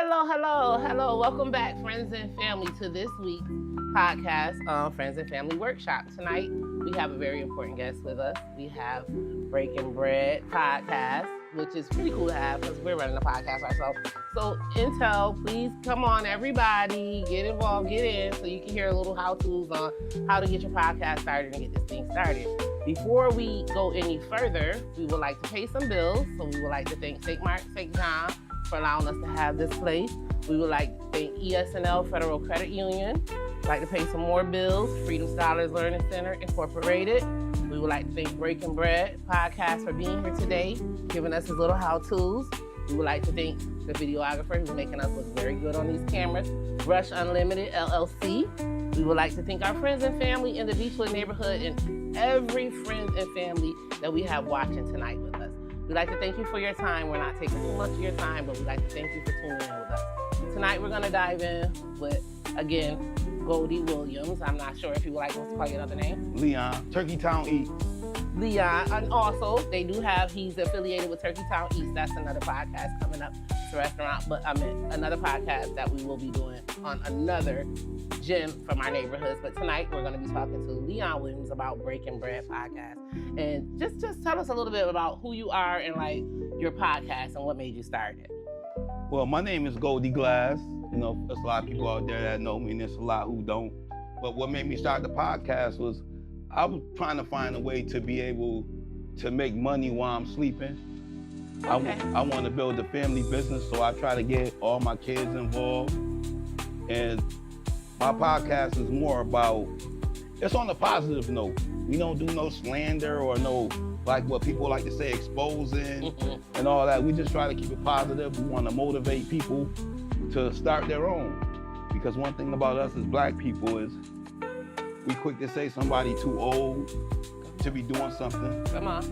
Hello. Welcome back, friends and family, to this week's podcast, Friends and Family Workshop. Tonight, we have a very important guest with us. We have Braken podcast, which is pretty cool to have because we're running a podcast ourselves. So, Intel, please come on, everybody, get involved, get in, so you can hear a little how-tos on how to get your podcast started and get this thing started. Before we go any further, we would like to pay some bills. So we would like to thank St. John for allowing us to have this place. We would like to thank ESNL Federal Credit Union. We'd like to pay some more bills. Freedom Scholars Learning Center Incorporated. We would like to thank Braken podcast for being here today, giving us his little how-tos. We would like to thank the videographer who's making us look very good on these cameras, Rush Unlimited LLC. We would like to thank our friends and family in the Beechwood neighborhood and every friend and family that we have watching tonight with us. We'd like to thank you for your time. We're not taking too much of your time, but we'd like to thank you for tuning in with us. Tonight, we're going to dive in with, again, Goldie Williams. I'm not sure if you would like us to call your other name. Leon, Turkey Town East. Leon, and also, he's affiliated with Turkey Town East. That's another podcast coming up. It's a restaurant, but another podcast that we will be doing on another gym from our neighborhoods. But tonight, we're going to be talking to Leon Williams about Braken podcast. And just tell us a little bit about who you are and like your podcast and what made you start it. Well, my name is Goldie Glass. You know, there's a lot of people out there that know me, and there's a lot who don't. But what made me start the podcast was I was trying to find a way to be able to make money while I'm sleeping. Okay. I want to build a family business, so I try to get all my kids involved. And my podcast is more about, it's on a positive note. We don't do no slander or no, like what people like to say, exposing and all that. We just try to keep it positive. We want to motivate people to start their own. Because one thing about us as Black people is we quick to say somebody too old to be doing something. Come on.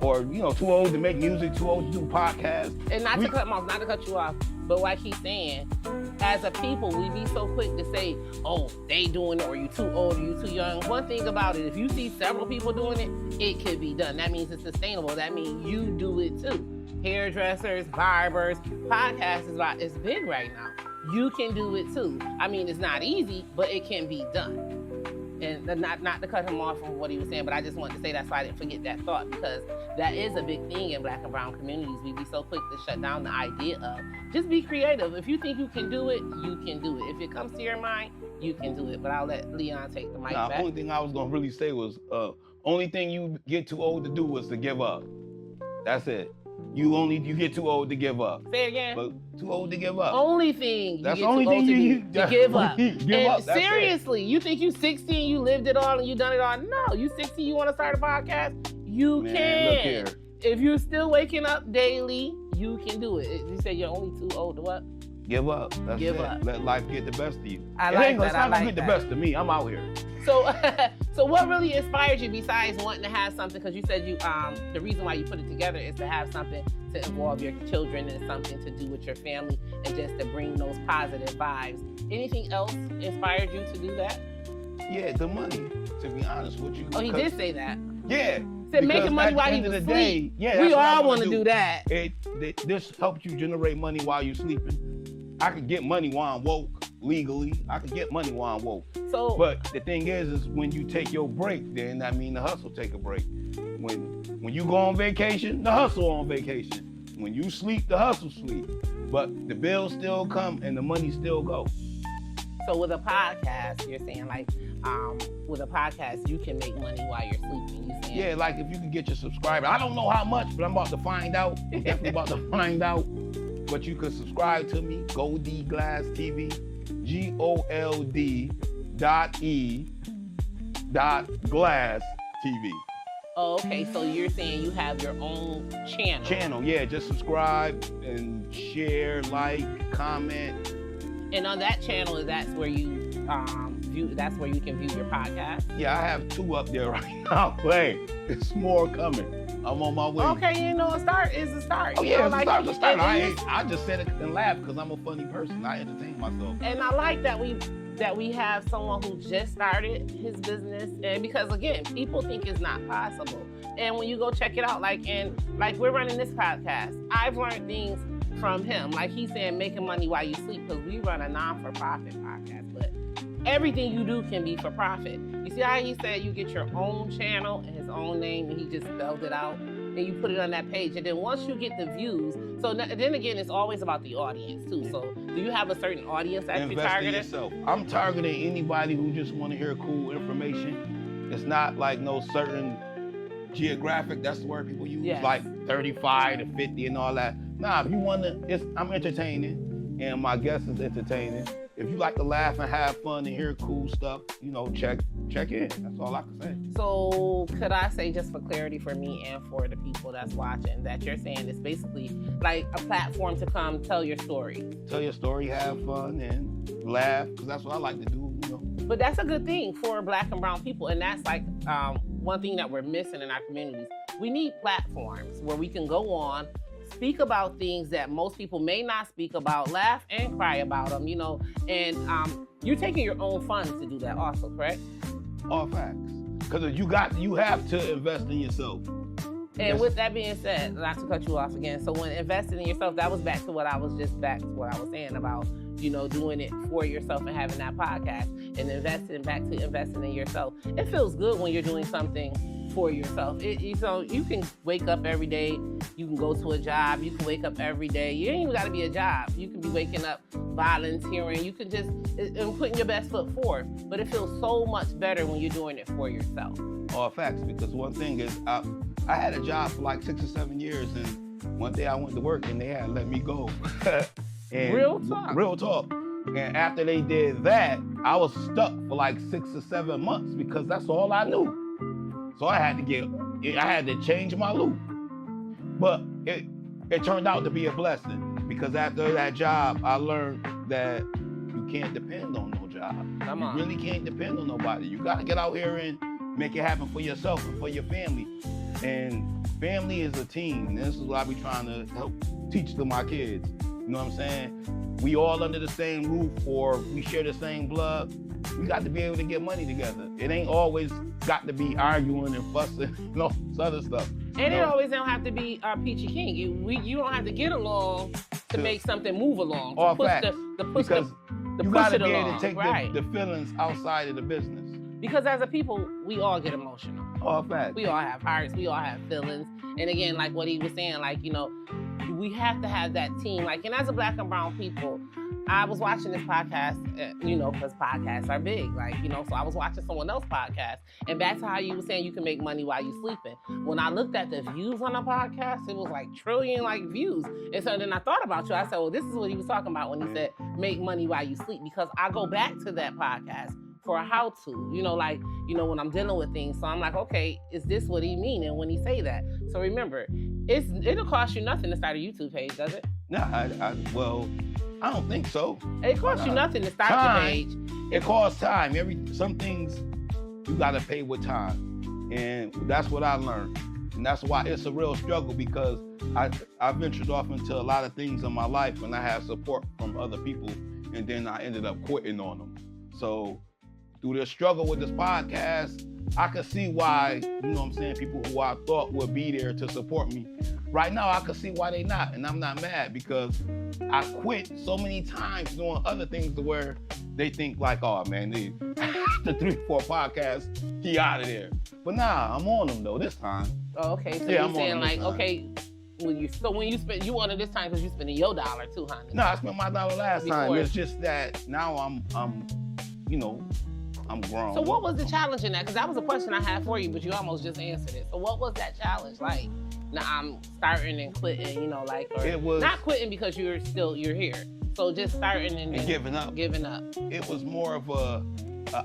Or, you know, too old to make music, too old to do podcasts. And not to cut you off, but what I keep saying, as a people, we be so quick to say, oh, they doing it, or you too old, or you too young. One thing about it, if you see several people doing it, it could be done. That means it's sustainable. That means you do it too. Hairdressers, barbers, podcast is big right now. You can do it too. I mean, it's not easy, but it can be done. And not to cut him off from what he was saying, but I just wanted to say that so I didn't forget that thought, because that is a big thing in Black and brown communities. We be so quick to shut down the idea of just be creative. If you think you can do it, you can do it. If it comes to your mind, you can do it. But I'll let Leon take the mic back. The only thing I was gonna really say was, only thing you get too old to do was to give up. That's it. You get too old to give up. Say it again. But too old to give up. Only thing you that's get the only too old thing to give up. Give up. Seriously, you think you 60 and you lived it all and you done it all? No, you 60, you want to start a podcast? You can. Look here. If you're still waking up daily, you can do it. You say you're only too old to what? Give up. That's give it. up. Let life get the best of you. I like that. It's not gonna get the best of me. I'm out here. So what really inspired you besides wanting to have something? Because you said the reason why you put it together is to have something to involve your children and something to do with your family and just to bring those positive vibes. Anything else inspired you to do that? Yeah, the money, to be honest with you. Oh, he did say that. Yeah. Said making money while he was asleep. Yeah, we all want to do that. This helps you generate money while you're sleeping. I could get money while I'm woke legally. I could get money while I'm woke. But the thing is when you take your break, then that means the hustle take a break. When you go on vacation, the hustle on vacation. When you sleep, the hustle sleep. But the bills still come and the money still go. So with a podcast, you're saying like, with a podcast, you can make money while you're sleeping. You saying? Yeah, like if you can get your subscriber. I don't know how much, but I'm about to find out. I'm definitely about to find out. But you can subscribe to me, Goldie Glass TV, GOLD.E.Glass TV. Oh, okay. So you're saying you have your own channel? Channel, yeah. Just subscribe and share, like, comment. And on that channel, that's where you that's where you can view your podcast? Yeah, I have 2 up there right now. Hey, it's more coming. I'm on my way. Okay, you know, a start is a start. Oh, yeah, it's a start. I just said it and laughed because I'm a funny person. I entertain myself. And I like that we have someone who just started his business, and because again, people think it's not possible. And when you go check it out, like we're running this podcast, I've learned things from him. Like he's saying, making money while you sleep, because we run a non-for-profit podcast, but everything you do can be for profit. You see how he said you get your own channel and his own name, and he just spelled it out, and you put it on that page, and then once you get the views, so then again, it's always about the audience too. So do you have a certain audience that you target? Yourself. I'm targeting anybody who just want to hear cool information. It's not like no certain geographic, that's the word people use, yes. Like 35 to 50 and all that. Nah, if you want to, I'm entertaining, and my guest is entertaining. If you like to laugh and have fun and hear cool stuff, check in. That's all I can say. So could I say, just for clarity for me and for the people that's watching, that you're saying it's basically like a platform to come tell your story. Tell your story, have fun, and laugh, because that's what I like to do, But that's a good thing for Black and brown people, and that's like one thing that we're missing in our communities. We need platforms where we can go on, speak about things that most people may not speak about, laugh and cry about them, and you're taking your own funds to do that also, correct? All facts. Because you have to invest in yourself. And with that being said, not to cut you off again, so when investing in yourself, that was back to what I was saying about, doing it for yourself and having that podcast and investing in yourself. It feels good when you're doing something for yourself. You can wake up every day, you can go to a job, you can wake up every day. You ain't even gotta be a job. You can be waking up, volunteering, you can just, and putting your best foot forward. But it feels so much better when you're doing it for yourself. All facts, because one thing is, I had a job for like 6 or 7 years, and one day I went to work and they had let me go. And real talk. Real talk. And after they did that, I was stuck for like 6 or 7 months because that's all I knew. So I had to change my loop. But it turned out to be a blessing, because after that job, I learned that you can't depend on no job. You really can't depend on nobody. You gotta get out here and make it happen for yourself and for your family. And family is a team. And this is what I be trying to help teach to my kids. You know what I'm saying? We all under the same roof, or we share the same blood. We got to be able to get money together. It ain't always got to be arguing and fussing, this other stuff. And it always don't have to be peachy king. You don't have to get along to make something move along. All facts. Because you got to be able to take the feelings outside of the business. Because as a people, we all get emotional. All facts. We all have hearts. We all have feelings. And again, like what he was saying, we have to have that team. And as a Black and brown people, I was watching this podcast, because podcasts are big, so I was watching someone else's podcast. And back to how you were saying you can make money while you're sleeping. When I looked at the views on the podcast, it was like trillion views. And so then I thought about you. I said, well, this is what he was talking about when he said make money while you sleep, because I go back to that podcast for a how-to, when I'm dealing with things. So I'm like, okay, is this what he mean? And when he say that, so remember, it'll cost you nothing to start a YouTube page, does it? No, I don't think so. It costs you nothing to start your page. It costs time. Some things you gotta pay with time, and that's what I learned. And that's why it's a real struggle, because I ventured off into a lot of things in my life, and I had support from other people, and then I ended up quitting on them. So through the struggle with this podcast, I can see why, people who I thought would be there to support me, right now I can see why they not, and I'm not mad, because I quit so many times doing other things to where they think oh man, the 3-4 podcasts, he out of there. But nah, I'm on them though this time. Oh, okay, so you're saying okay, when you spend, you wanted this time because you spending your dollar too, honey. No, I spent my dollar last time. It's just that now I'm grown. So what was the challenge in that? Because that was a question I had for you, but you almost just answered it. So what was that challenge like? Now I'm starting and quitting, or it was not quitting because you're here. So just starting and giving up. It was more of a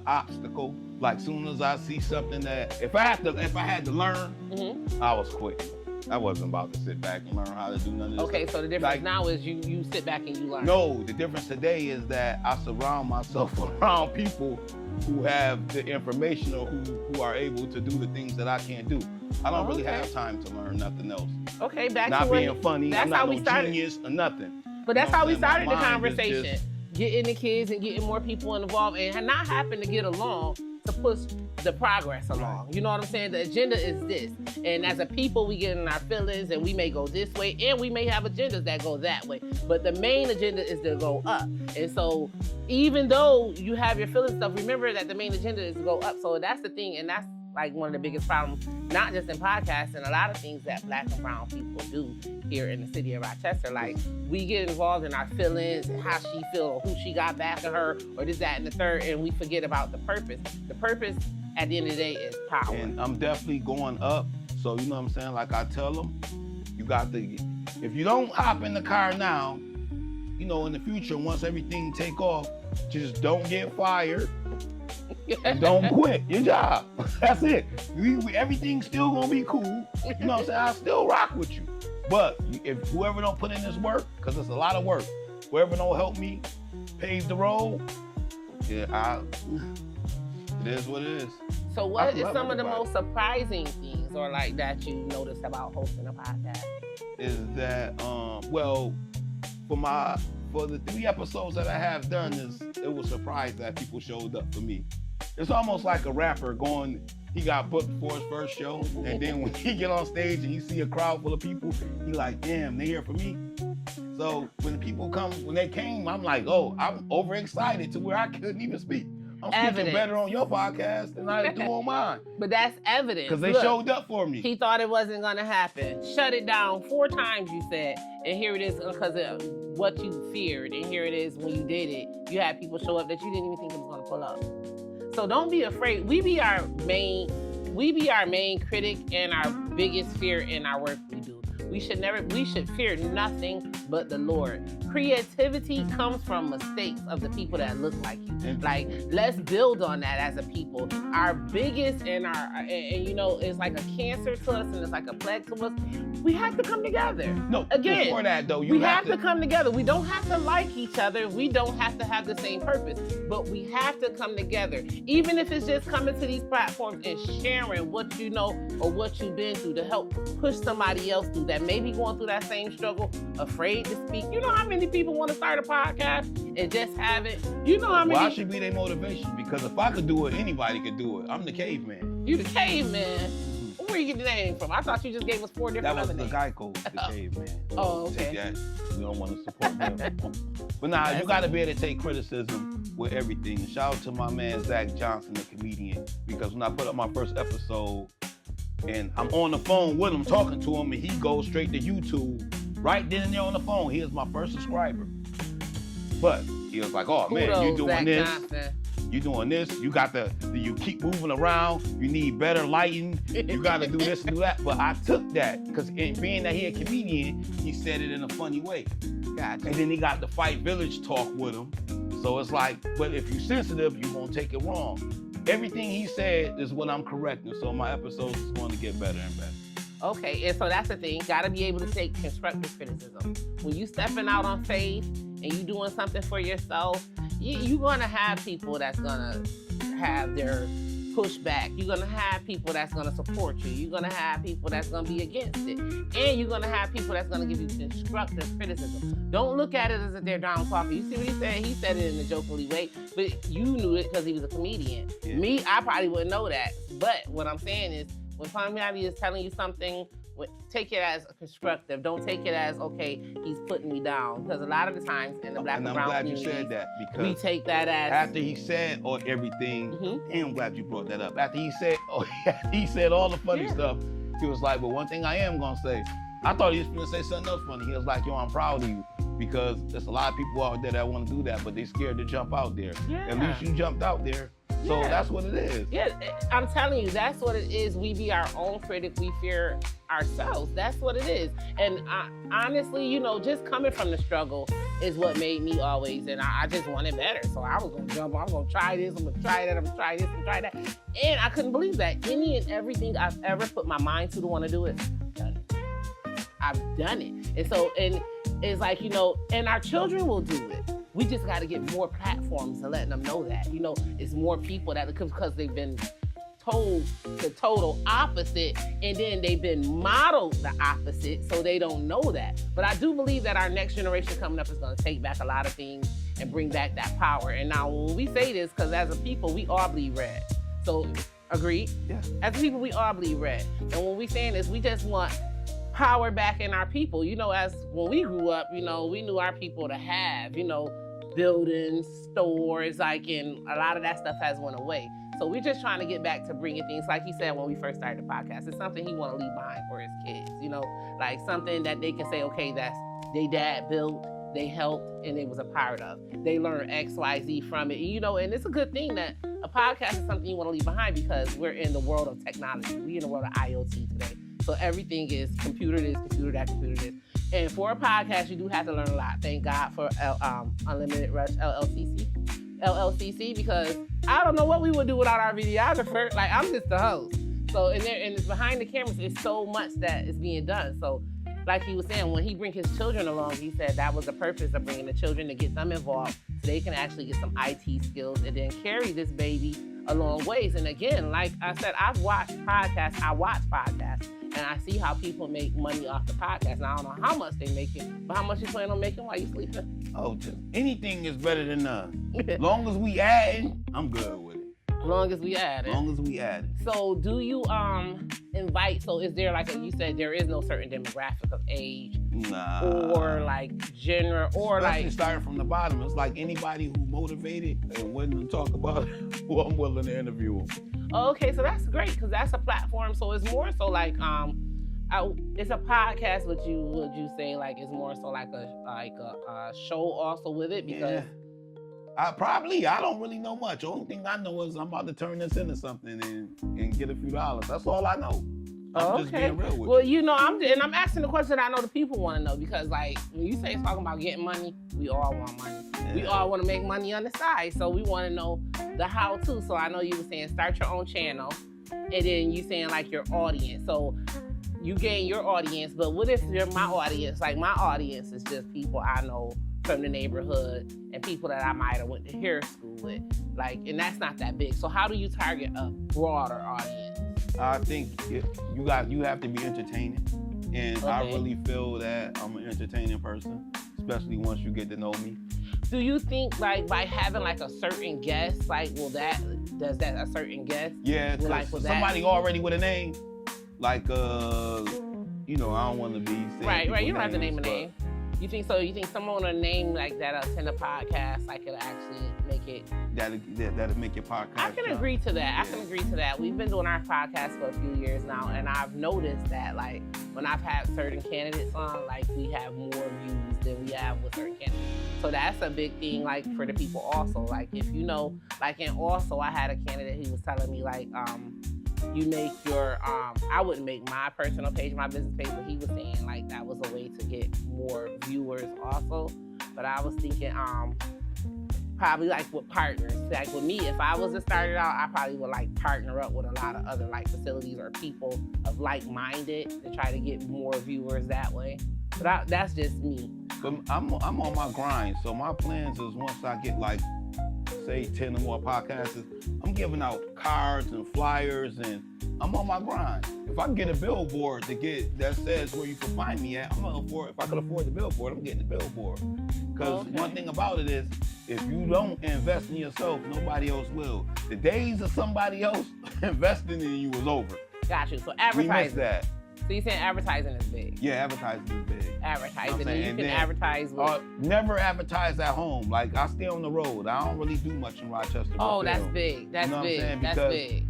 obstacle. Like soon as I see something that if I had to learn, I was quitting. I wasn't about to sit back and learn how to do none of this. Okay, so the difference now is you sit back and you learn. No, the difference today is that I surround myself around people who have the information, or who are able to do the things that I can't do. I don't really have time to learn nothing else. Okay, back not to being funny. That's I'm not how we started. Genius or nothing. But that's how we started the conversation. Getting the kids and getting more people involved, and not having to get along to push the progress along. You know what I'm saying? The agenda is this. And as a people, we get in our feelings and we may go this way and we may have agendas that go that way. But the main agenda is to go up. And so even though you have your feelings stuff, remember that the main agenda is to go up. So that's the thing. And that's like one of the biggest problems, not just in podcasting, a lot of things that Black and brown people do here in the city of Rochester. Like, we get involved in our feelings, how she feel, or who she got back at her, or this, that, and the third, and we forget about the purpose. The purpose at the end of the day is power. And I'm definitely going up. So, you know what I'm saying? Like I tell them, you got to, if you don't hop in the car now, you know, in the future, once everything take off, just don't get fired. And don't quit your job. That's it. Everything's still gonna be cool. You know what I'm saying? I'll still rock with you. But if whoever don't put in this work, because it's a lot of work, whoever don't help me pave the road, yeah, it is what it is. So what is some of the most surprising things or like that you noticed about hosting a podcast? Is that, well, for the 3 episodes that I have done, it was surprised that people showed up for me. It's almost like a rapper he got booked for his first show, and then when he get on stage and he see a crowd full of people, he like, damn, they here for me. So when they came, I'm like, oh, I'm overexcited to where I couldn't even speak. I'm speaking better on your podcast than I do on mine. But that's evidence. Because they showed up for me. He thought it wasn't going to happen. Shut it down 4 times, you said. And here it is because of what you feared. And here it is when you did it. You had people show up that you didn't even think it was going to pull up. So don't be afraid. We be our main critic and our biggest fear in our work we do. We should fear nothing but the Lord. Creativity comes from mistakes of the people that look like you. Like, let's build on that as a people. Our biggest and you know, it's like a cancer to us and it's like a plague to us. We have to come together. No, again, before that though, we have to come together. We don't have to like each other. We don't have to have the same purpose, but we have to come together. Even if it's just coming to these platforms and sharing what you know or what you've been through to help push somebody else through that may be going through that same struggle, afraid to speak. You know how many people want to start a podcast and just have it? You know how many? Well, I should be their motivation, because if I could do it, anybody could do it. I'm the caveman. You the caveman? Where you get the name from? I thought you just gave us 4 different other names. That was the Geico, the caveman. Oh, okay. Take that. We don't want to support them. But nah, you got to be able to take criticism with everything. Shout out to my man, Zach Johnson, the comedian, because when I put up my first episode, and I'm on the phone with him, talking to him, and he goes straight to YouTube, right then and there on the phone. He is my first subscriber. But he was like, oh man, you doing this. You doing this, you keep moving around, you need better lighting, you gotta do this and do that. But I took that, because being that he a comedian, he said it in a funny way. Gotcha. And then he got the Fight Village talk with him. So it's like, but if you're sensitive, you won't take it wrong. Everything he said is what I'm correcting, so my episodes is going to get better and better. Okay, and so that's the thing. Gotta be able to take constructive criticism. When you stepping out on faith and you doing something for yourself, you're gonna have people that's gonna have their pushback. You're gonna have people that's gonna support you. You're gonna have people that's gonna be against it. And you're gonna have people that's gonna give you constructive criticism. Don't look at it as if they're down talking. You see what he said? He said it in a jokingly way, but you knew it because he was a comedian. Yeah. Me, I probably wouldn't know that. But what I'm saying is, when somebody is telling you something, take it as constructive. Don't take it as, okay, he's putting me down. Because a lot of the times in the Black and brown community, I'm glad you said that, because we take that as... After he said everything, and I'm glad you brought that up. After he said all the funny stuff, he was like, but one thing I am going to say, I thought he was going to say something else funny. He was like, yo, I'm proud of you, because there's a lot of people out there that want to do that, but they're scared to jump out there. Yeah. At least you jumped out there. So that's what it is. Yeah, I'm telling you, that's what it is. We be our own critic. We fear ourselves. That's what it is. And honestly, you know, just coming from the struggle is what made me always, and I just wanted better. So I was going to jump on, I'm going to try this, I'm going to try that, I'm going to try this and try that. And I couldn't believe that. Any and everything I've ever put my mind to want to do it, I've done it. And so, and it's like, you know, and our children will do it. We just got to get more platforms to let them know that. You know, it's more people that, because they've been told the total opposite, and then they've been modeled the opposite, so they don't know that. But I do believe that our next generation coming up is going to take back a lot of things and bring back that power. And now when we say this, because as a people, we all bleed red. So, agreed? Yeah. As people, we all bleed red. And when we saying this, we just want power back in our people. You know, as when we grew up, you know, we knew our people to have, you know, buildings, stores, like, and a lot of that stuff has went away. So we're just trying to get back to bringing things, like he said when we first started the podcast, it's something he want to leave behind for his kids, you know, like something that they can say, okay, that's they dad built, they helped, and they was a part of. They learned X, Y, Z from it, you know, and it's a good thing that a podcast is something you want to leave behind because we're in the world of technology. We're in the world of IoT today. So everything is computer this, computer that, computer this. And for a podcast, you do have to learn a lot. Thank God for Unlimited Rush LLCC, because I don't know what we would do without our videographer. Like, I'm just the host. So, and it's behind the cameras, it's so much that is being done. So, like he was saying, when he bring his children along, he said that was the purpose of bringing the children, to get them involved so they can actually get some IT skills and then carry this baby a long ways. And again, like I said, I watch podcasts, and I see how people make money off the podcast. Now, I don't know how much they make it, but how much you plan on making while you sleeping? Oh, anything is better than none. Long as we add, I'm good with it. Long as we add it. Long as we add it. So do you invite, so is there like, you said there is no certain demographic of age? Nah. Or like gender, or especially like starting from the bottom. It's like anybody who motivated and willing to talk about it, who I'm willing to interview them. Okay, so that's great, because that's a platform. So it's more so like it's a podcast. Would you say like it's more so like a show also with it? Because I don't really know much. The only thing I know is I'm about to turn this into something and get a few dollars. That's all I know. I'm just being real with well, you know, I'm asking the question I know the people want to know, because like when you say talking about getting money, we all want money. Yeah. We all want to make money on the side, so we want to know the how to. So I know you were saying start your own channel, and then you saying like your audience. So you gain your audience, but what if you're my audience? Like my audience is just people I know from the neighborhood and people that I might have went to hair school with, like, and that's not that big. So how do you target a broader audience? I think you have to be entertaining, and I really feel that I'm an entertaining person, especially once you get to know me. Do you think like by having like a certain guest, like does that a certain guest? Yeah, like somebody already with a name, like you know, I don't want to be saying right. You don't have to name a name. You think so? You think someone with a name like that attend a podcast, like it'll actually make it? That'll make your podcast. I can agree to that. Yeah. I can agree to that. We've been doing our podcast for a few years now, and I've noticed that like when I've had certain candidates on, like we have more views than we have with certain candidates. So that's a big thing, like for the people also. Like if you know, like, and also I had a candidate, he was telling me like, you make your, I wouldn't make my personal page, my business page, but he was saying like that was a way to get more viewers also. But I was thinking, probably like with partners. Like with me, if I was to start it out, I probably would like partner up with a lot of other like facilities or people of like-minded to try to get more viewers that way. But that's just me. But I'm on my grind, so my plans is once I get like, say 10 or more podcasts, I'm giving out cards and flyers, and I'm on my grind. If I can get a billboard that says where you can find me at, I'm gonna afford. If I could afford the billboard, I'm getting the billboard. Because one thing about it is, if you don't invest in yourself, nobody else will. The days of somebody else investing in you is over. Got you. So advertising. We missed that. So you're saying advertising is big? Yeah, advertising is big. Advertising. You know and you can advertise with... never advertise at home. Like, I stay on the road. I don't really do much in Rochester. Oh, that's big. That's big. That's big.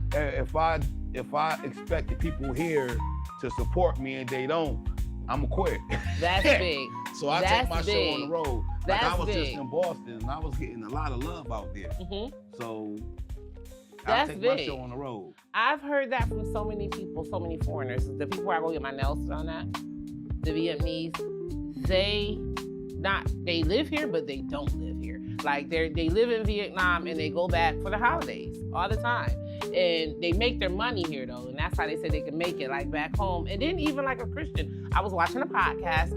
If I expect the people here to support me and they don't, I'm going to quit. That's big. So I take my show on the road. Like I was just in Boston, and I was getting a lot of love out there. Mm-hmm. So I take my show on the road. I've heard that from so many people, so many foreigners. The people I go get my nails done at, the Vietnamese, they live here, but they don't live here. Like they live in Vietnam and they go back for the holidays all the time. And they make their money here though, and that's how they say they can make it, like back home. And then even like a Christian, I was watching a podcast.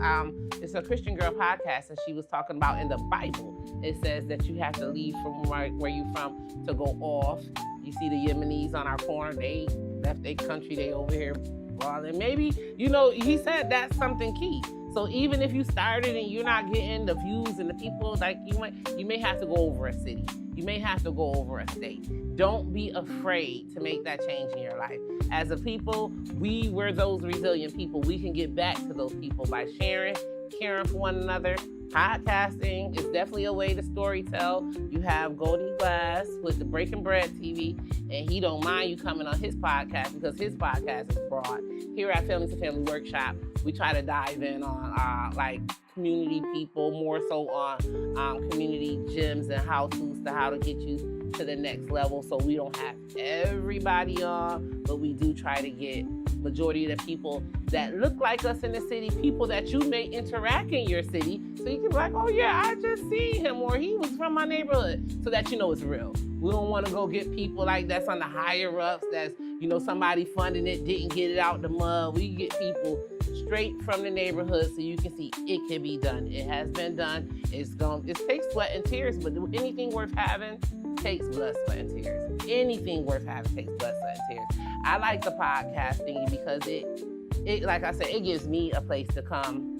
It's a Christian girl podcast, and she was talking about in the Bible, it says that you have to leave from where you from to go off. You see the Yemenis on our corner, they left their country, they over here. Well, and maybe, you know, he said that's something key. So even if you started and you're not getting the views and the people, like you may have to go over a city. You may have to go over a state. Don't be afraid to make that change in your life. As a people, we're those resilient people. We can get back to those people by sharing, caring for one another. Podcasting is definitely a way to storytell. You have Goldie Williams with the Braken Bread TV, and he don't mind you coming on his podcast because his podcast is broad. Here at Family to Family Workshop, we try to dive in on like community people, more so on community gyms and how-tos to how to get you to the next level. So we don't have everybody on, but we do try to get majority of the people that look like us in the city, people that you may interact in your city, so you can be like, oh yeah, I just seen him, or he was from my neighborhood, so that you know it's real. We don't want to go get people like that's on the higher ups, that's, you know, somebody funding it, didn't get it out the mud. We get people straight from the neighborhood so you can see it can be done. It has been done. It takes sweat and tears, but anything worth having takes blood, sweat, and tears. Anything worth having takes blood, sweat, and tears. I like the podcast thingy because it like I said, it gives me a place to come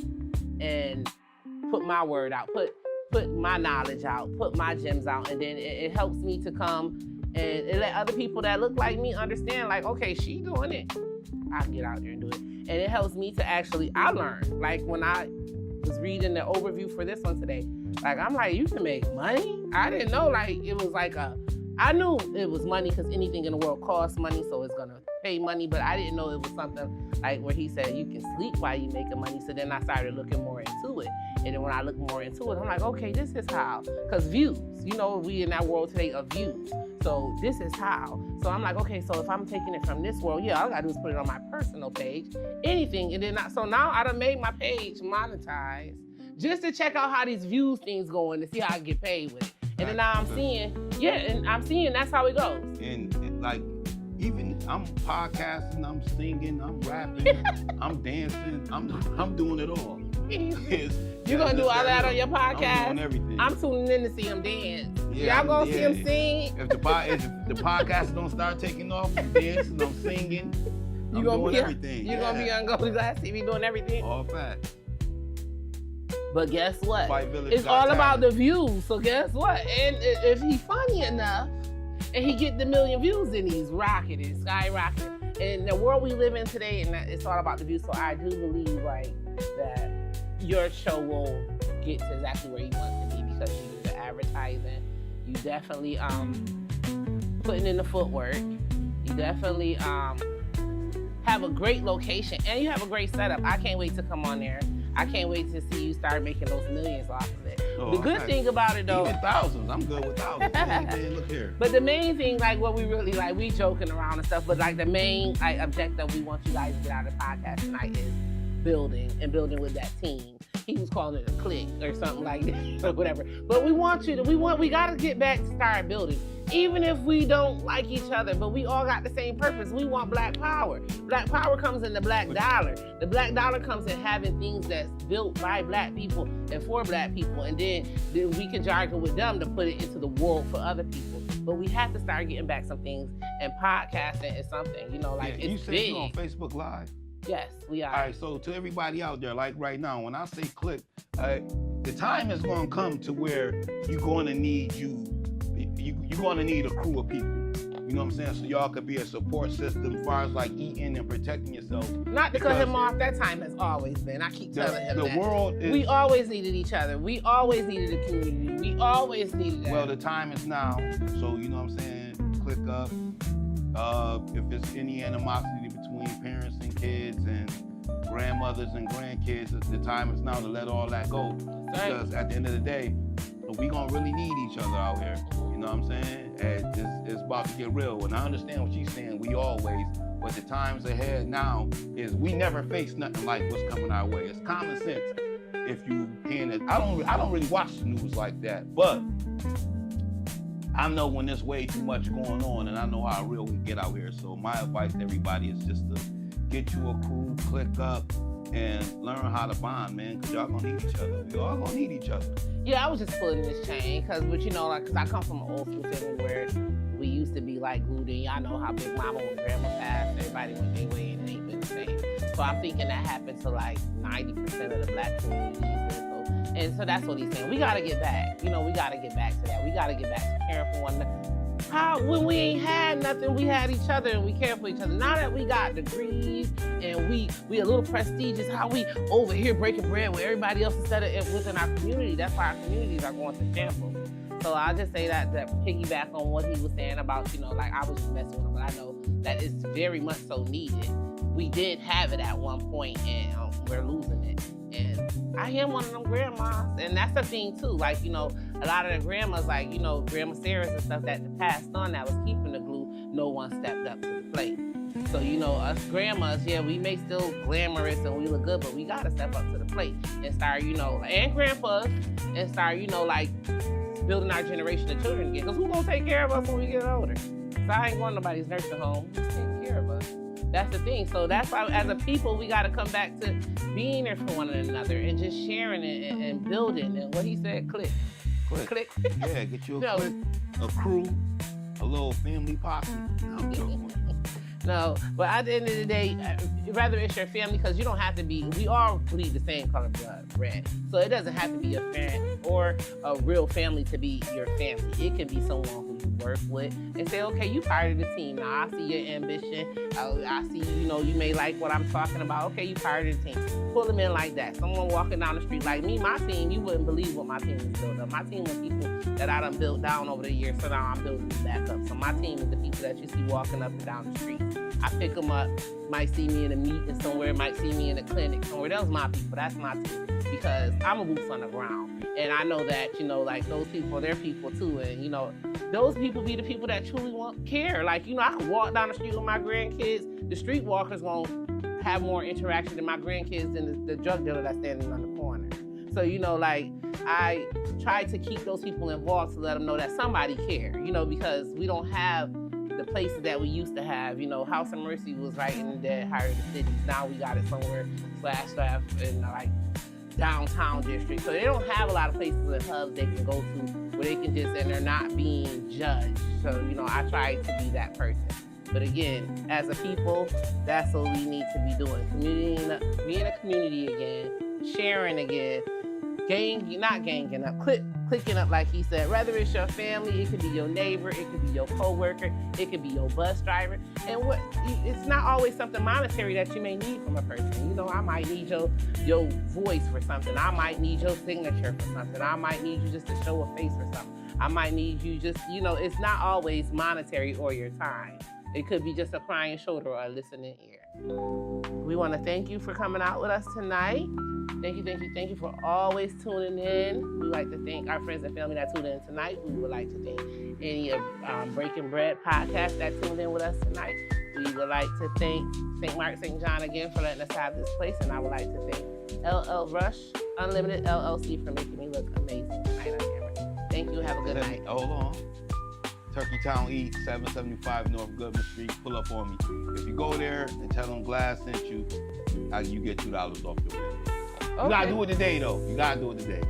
and put my word out, put my knowledge out, put my gems out, and then it helps me to come and let other people that look like me understand, like, okay, she doing it, I can get out there and do it. And it helps me to actually, I learned, like when I was reading the overview for this one today, like I'm like, you can make money? I didn't know, like it was like I knew it was money because anything in the world costs money, so it's gonna pay money, but I didn't know it was something like where he said you can sleep while you making money. So then I started looking more into it. And then when I look more into it, I'm like, okay, this is how. Because views, you know, we in that world today of views. So this is how. So I'm like, okay, so if I'm taking it from this world, yeah, all I gotta do is put it on my personal page, anything. And then so now I done made my page monetized just to check out how these views things going to see how I get paid with it. And then now I'm seeing that's how it goes. And like, even I'm podcasting, I'm singing, I'm rapping, I'm dancing, I'm doing it all. You gonna do all that on your podcast? I'm doing everything. I'm tuning in to see him dance. Yeah, y'all gonna see him sing? If the podcast don't start taking off, I'm dancing, I'm singing, I'm doing everything. You're gonna be on Goldie Glass TV doing everything? All facts. But guess what? It's all about the views. So guess what? And if he's funny enough, and he get the million views, and he's rocketing, skyrocketing. And the world we live in today, and it's all about the views. So I do believe like that your show will get to exactly where you want to be because you do the advertising. You definitely putting in the footwork. You definitely have a great location, and you have a great setup. I can't wait to come on there. I can't wait to see you start making those millions off of it. The good thing about it though, even thousands, I'm good with thousands. Man, look here. But the main thing, like what we really like, we joking around and stuff, but like the main objective we want you guys to get out of the podcast tonight is building with that team. He was calling it a clique or something like that or whatever. But we gotta get back to start building. Even if we don't like each other, but we all got the same purpose. We want black power. Black power comes in the black dollar. The black dollar comes in having things that's built by black people and for black people. And then we can jargon with them to put it into the world for other people. But we have to start getting back some things. And podcasting is something, you know, like it's you said big. You on Facebook Live? Yes, we are. All right, so to everybody out there, like right now, when I say click, the time is going to come to where you're going to need you're going to need a crew of people. You know what I'm saying? So y'all could be a support system as far as like eating and protecting yourself. Not to cut him off, that time has always been. I keep telling him that. The world is... We always needed each other. We always needed a community. We always needed that. Well, the time is now. So, you know what I'm saying? Click up. If there's any animosity between parents and kids and grandmothers and grandkids, the time is now to let all that go. Because at the end of the day, we gonna really need each other out here. You know what I'm saying? And it's about to get real. And I understand what she's saying, we always, but the times ahead now is we never face nothing like what's coming our way. It's common sense. If you hearing it, I don't really watch the news like that, but I know when there's way too much going on, and I know how real we get out here. So my advice to everybody is just to get you a crew, click up, and learn how to bond, man, because y'all gonna need each other. We all gonna need each other. Yeah, I was just pulling this chain, because I come from an old school family where we used to be like glued in. Y'all know how big mama and grandma passed. Everybody went their way and it ain't been the same. So I'm thinking that happened to like 90% of the black communities. And so that's what he's saying. We got to get back. You know, we got to get back to that. We got to get back to caring for one another. When we ain't had nothing, we had each other and we cared for each other. Now that we got degrees and we a little prestigious, how we over here breaking bread with everybody else instead of within our community. That's why our communities are going to shambles. So I'll just say that piggyback on what he was saying about, you know, like I was just messing with him, but I know that it's very much so needed. We did have it at one point and we're losing it. And I am one of them grandmas, and that's the thing too. Like, you know, a lot of the grandmas, like, you know, Grandma Sarah's and stuff that passed on that was keeping the glue, no one stepped up to the plate. So, you know, us grandmas, yeah, we may still glamorous and we look good, but we gotta step up to the plate and start, you know, and grandpas, and start, you know, like building our generation of children again. Because who's gonna take care of us when we get older? So I ain't going to nobody's nursing home. Who's taking care of us? That's the thing. So that's why, as a people, we got to come back to being there for one another and just sharing it and building. And what he said, click. Click. Yeah, get you a click, a crew, a little family posse. I'm joking. No, but at the end of the day, whether it's your family, because you don't have to be, we all bleed the same color blood, red. So it doesn't have to be a friend or a real family to be your family. It can be someone who you work with and say, okay, you part of the team. Now I see your ambition. I see, you know, you may like what I'm talking about. Okay, you part of the team. Pull them in like that. Someone walking down the street like me, my team, you wouldn't believe what my team is built up. My team was people that I done built down over the years, so now I'm building them back up. So my team is the people that you see walking up and down the street. I pick them up, might see me in a meeting somewhere, might see me in a clinic somewhere. Those my people, that's my team. Because I'm a boots on the ground. And I know that, you know, like those people, they're people too. And, you know, those people be the people that truly care. Like, you know, I could walk down the street with my grandkids. The street walker's gonna have more interaction than my grandkids than the drug dealer that's standing on the corner. So, you know, like, I try to keep those people involved to let them know that somebody cares, you know, because we don't have the places that we used to have. You know, House of Mercy was right in the dead heart of the cities. Now we got it somewhere / in like downtown district. So they don't have a lot of places and hubs they can go to where they can just, and they're not being judged. So, you know, I try to be that person. But again, as a people, that's what we need to be doing. Being a community again, sharing again, not ganging up, clicking up like he said. Whether it's your family, it could be your neighbor, it could be your coworker, it could be your bus driver. And it's not always something monetary that you may need from a person. You know, I might need your voice for something. I might need your signature for something. I might need you just to show a face for something. I might need you just, you know, it's not always monetary or your time. It could be just a crying shoulder or a listening ear. We want to thank you for coming out with us tonight. Thank you for always tuning in. We like to thank our friends and family that tuned in tonight. We would like to thank any of Breaking Bread podcast that tuned in with us tonight. We would like to thank St. Mark St. John again for letting us have this place. And I would like to thank LL Rush Unlimited LLC for making me look amazing tonight on camera. Thank you. Have a good night. Hold on. Turkey Town Eats, 775 North Goodman Street. Pull up on me. If you go there and tell them Glass sent you, you get $2 off your bill. You gotta do it today, though. You gotta do it today.